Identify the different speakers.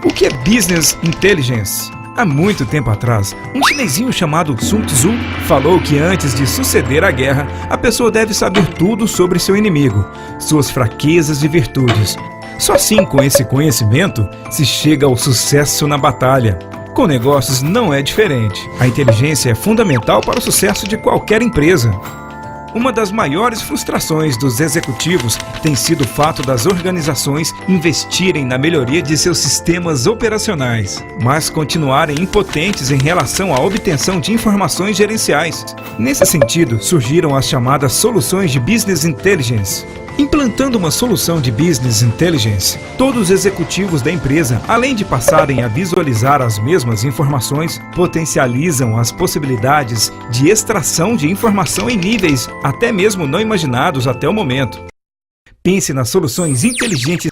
Speaker 1: O que é Business Intelligence? Há muito tempo atrás, um chinesinho chamado Sun Tzu falou que antes de suceder a guerra, a pessoa deve saber tudo sobre seu inimigo, suas fraquezas e virtudes. Só assim, com esse conhecimento, se chega ao sucesso na batalha. Com negócios não é diferente. A inteligência é fundamental para o sucesso de qualquer empresa. Uma das maiores frustrações dos executivos tem sido o fato das organizações investirem na melhoria de seus sistemas operacionais, mas continuarem impotentes em relação à obtenção de informações gerenciais. Nesse sentido, surgiram as chamadas soluções de Business Intelligence. Implantando uma solução de Business Intelligence, todos os executivos da empresa, além de passarem a visualizar as mesmas informações, potencializam as possibilidades de extração de informação em níveis até mesmo não imaginados até o momento. Pense nas soluções inteligentes